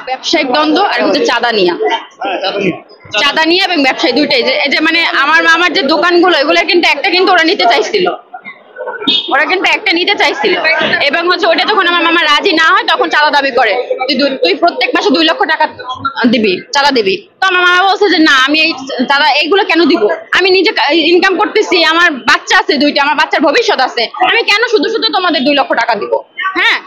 ব্যবসায়িক দ্বন্দ্ব আর হচ্ছে চাঁদা নিয়া, চাঁদা নিয়ে এবং ব্যবসায়ী দুইটাই। এই যে মানে আমার মামার যে দোকানগুলো এগুলো কিন্তু একটা কিন্তু ওরা নিতে চাইছিল, ওরা কিন্তু একটা নিতে চাইছিল এবং হচ্ছে ওটা যখন আমার মামা রাজি না হয় তখন চাঁদা দাবি করে, তুই প্রত্যেক মাসে 2 লক্ষ টাকা দিবি, চাঁদা দিবি। তো আমার মামা বলছে যে না, আমি এই চাঁদা এইগুলো কেন দিব, আমি নিজে ইনকাম করতেছি, আমার বাচ্চা আছে 2টা, আমার বাচ্চার ভবিষ্যৎ আছে, আমি কেন শুধু শুধু তোমাদের 2 লক্ষ টাকা দিব। হ্যাঁ,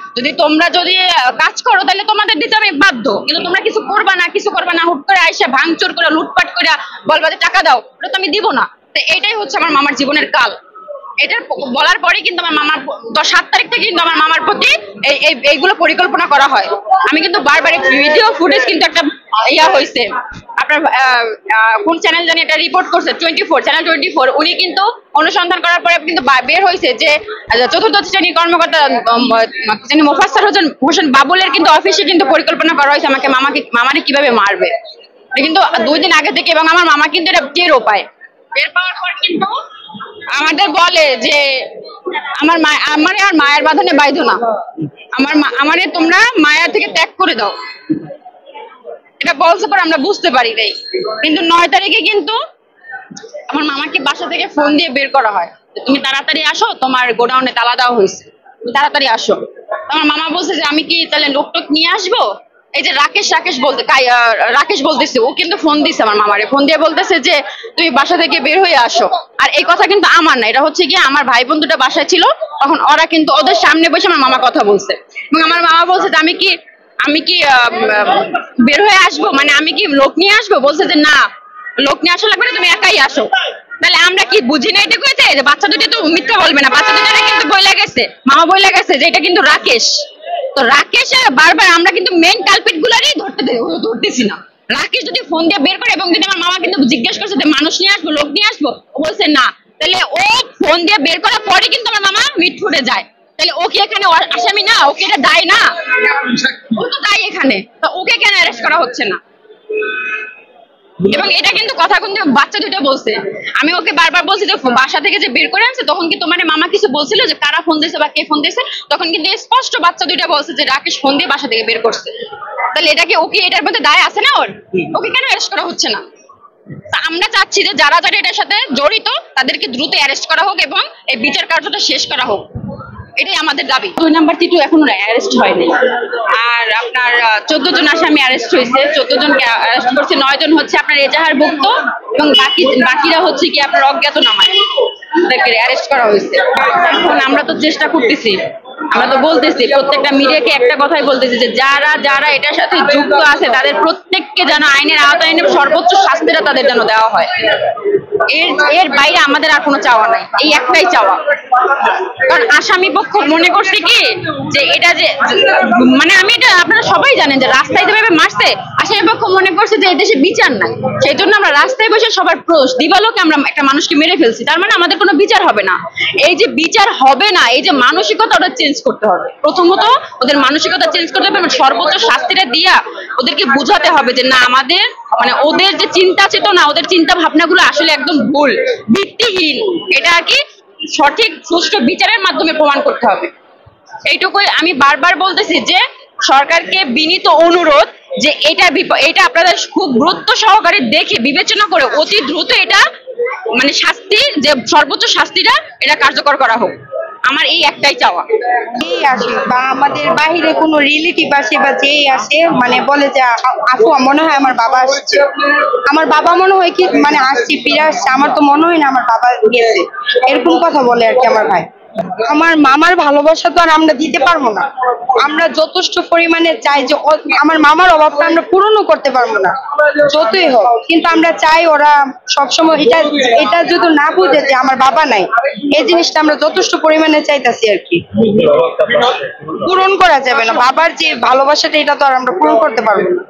তোমরা যদি কাজ করো তাহলে তোমাদের দিতে আমি বাধ্য, কিন্তু তোমরা কিছু করবা না, হুট করে আইসা ভাঙচুর করে লুটপাট করে বলবা যে টাকা দাও, ওটা তো আমি দিব না। তো এটাই হচ্ছে আমার মামার জীবনের কাল। এটা বলার পরে কিন্তু আমার মামার 7 তারিখ থেকে কিন্তু আমার মামার প্রতি এইগুলো পরিকল্পনা করা হয়। আমি কিন্তু বারবার ভিডিও ফুটেজ কিন্তু একটা ইয়া হয়েছে, আপনার কোন চ্যানেল জানি এটা রিপোর্ট করছে, চ্যানেল 24, উনি কিন্তু অনুসন্ধান করার পরে কিন্তু বের হয়েছে যে 4র্থ শ্রেণীর কর্মকর্তা মোফাজ্জল হোসেন বাবুলের কিন্তু অফিসে কিন্তু পরিকল্পনা করা হয়েছে মামাকে কিভাবে মারবে। কিন্তু 2 দিন আগে থেকে, এবং আমার মামা কিন্তু এটা টেরও পায়। বের পাওয়ার পর কিন্তু আমাদের বলে যে আমার আর মায়ের বাঁধনে বাইধো না, আমারে তোমরা মায়া থেকে ত্যাগ করে দাও। এটা বলছে পর আমরা বুঝতে পারি নাই, কিন্তু 9 তারিখে কিন্তু আমার মামাকে বাসা থেকে ফোন দিয়ে বের করা হয়, তুমি তাড়াতাড়ি আসো, তোমার গোডাউনে তালা দেওয়া হয়েছে, তুমি তাড়াতাড়ি আসো। আমার মামা বলছে যে আমি কি তাহলে লোকটোক নিয়ে আসবো। এই যে রাকেশ বলতেছে, ও কিন্তু ফোন দিছে আমার মামারে, ফোন দিয়ে বলতেছে যে তুমি বাসা থেকে বের হয়ে আসো। আর এই কথা কিন্তু আমার না, এটা হচ্ছে কি আমার ভাই বোন দুটা বাসায় ছিল, তখন ওরা কিন্তু ওদের সামনে বসে আমার মামা কথা বলছে, এবং আমার মামা বলছে যে আমি কি বের হয়ে আসবো, মানে আমি কি লোক নিয়ে আসবো। বলছে যে না, লোক নিয়ে আসা লাগবে না, তুমি একাই আসো। তাহলে আমরা কি বুঝি না এটা কইতে যে বাচ্চা দুটো তো মিথ্যা বলবে না, বাচ্চা দুটো কিন্তু বইলা গেছে, মামা বইলা গেছে যে এটা কিন্তু রাকেশ। তো রাকেশ বারবার আমরা কিন্তু মেইন কালপিট গুলারই ধরতেছি না। রাকেশ যদি ফোন দিয়ে বের করে, এবং যদি আমার মামা কিন্তু জিজ্ঞেস করছে যে মানুষ নিয়ে আসবো, লোক নিয়ে আসবো, ও বলছে না, তাহলে ও ফোন দিয়ে বের করার পরে কিন্তু আমার মামা মিটফুটে যায়। তাহলে ও কি এখানে আসামি না, ওকে এটা দায় না, ও তো দায় এখানে, তো ওকে কেন অ্যারেস্ট করা হচ্ছে না। এবং এটা কিন্তু কথা কিন্তু বাচ্চা দুটো বলছে, আমি ওকে বারবার বলছি যে বাসা থেকে যে বের করে আনছে তখন কি তোমার মামা কিছু বলছিল যে কারা ফোন দিয়েছে বা কে ফোন দিয়েছে, তখন কিন্তু স্পষ্ট বাচ্চা দুইটা বলছে যে রাকেশ ফোন দিয়ে বাসা থেকে বের করছে। তাহলে এটা কি ওকে এটার মধ্যে দায় আছে না, ওকে কেন অ্যারেস্ট করা হচ্ছে না। আমরা চাচ্ছি যে যারা এটার সাথে জড়িত তাদেরকে দ্রুত অ্যারেস্ট করা হোক এবং এই বিচার কার্যটা শেষ করা হোক, এটাই আমাদের দাবি। 2 নাম্বার টিটু এখনো অ্যারেস্ট হয়নি, আর আপনার 14 জন আসামি অ্যারেস্ট হয়েছে, 14 জনকে অ্যারেস্ট করছে, 9 জন হচ্ছে আপনার এজাহারভুক্ত এবং বাকিরা হচ্ছে কি আপনার অজ্ঞাতনামায় তাদেরকে অ্যারেস্ট করা হয়েছে। এখন আমরা তো চেষ্টা করতেছি, আমরা তো বলতেছি, প্রত্যেকটা মিডিয়াকে একটা কথাই বলতেছি যে যারা এটার সাথে যুক্ত আছে তাদের প্রত্যেককে যেন আইনের আওতায় এনে সর্বোচ্চ শাস্তিটা তাদের যেন দেওয়া হয়। এর বাইরে আমাদের আর কোনো চাওয়া নাই, এই একটাই চাওয়া। কারণ আসামি পক্ষ মনে করছে কি যে এটা যে মানে আমি এটা আপনারা সবাই জানেন যে রাস্তায় যেভাবে মারছে, আসামি পক্ষ মনে করছে যে এদেশে বিচার নাই, সেই জন্য আমরা রাস্তায় বসে সবার দিবালোকে আমরা একটা মানুষকে মেরে ফেলছি, তার মানে আমাদের কোনো বিচার হবে না। এই যে বিচার হবে না, এই যে মানসিকতা ওটা চেঞ্জ করতে হবে, প্রথমত ওদের মানসিকতা চেঞ্জ করতে হবে, সর্বোচ্চ শাস্তিটা দিয়া ওদেরকে বুঝাতে হবে যে না, আমাদের মানে ওদের যে চিন্তা চেতনা, ওদের চিন্তা ভাবনাগুলো আসলে একদম ভুল, ভিত্তিহীন, এটা আর কি সঠিক সুষ্ঠু বিচারের মাধ্যমে প্রমাণ করতে হবে। এইটুকুই আমি বারবার বলতেছি যে সরকারকে বিনীত অনুরোধ যে এটা আপনাদের খুব গুরুত্ব সহকারে দেখে বিবেচনা করে অতি দ্রুত এটা মানে শাস্তি, যে সর্বোচ্চ শাস্তিটা এটা কার্যকর করা হোক, আমার এই একটাই চাওয়া। যেই আসে বা আমাদের বাহিরে কোনো রিলেটিভ আসে বা যেই আসে মানে বলে যে আপু মনে হয় আমার বাবা আসছে, আমার বাবা মনে হয় কি মানে আসছে ফিরে আসছে, আমার তো মনে হয় না আমার বাবা গেছে, এরকম কথা বলে আর কি আমার ভাই। আমার মামার ভালোবাসা তো আর আমরা দিতে পারবো না, আমরা যথেষ্ট পরিমাণে চাই যে আমার মামার অভাবটা আমরা পূরণও করতে পারবো না যতই হোক, কিন্তু আমরা চাই ওরা সবসময় এটা যদি না বুঝে যে আমার বাবা নাই, এই জিনিসটা আমরা যথেষ্ট পরিমাণে চাইতেছি আর কি। পূরণ করা যাবে না, বাবার যে ভালোবাসাটা এটা তো আর আমরা পূরণ করতে পারবো না।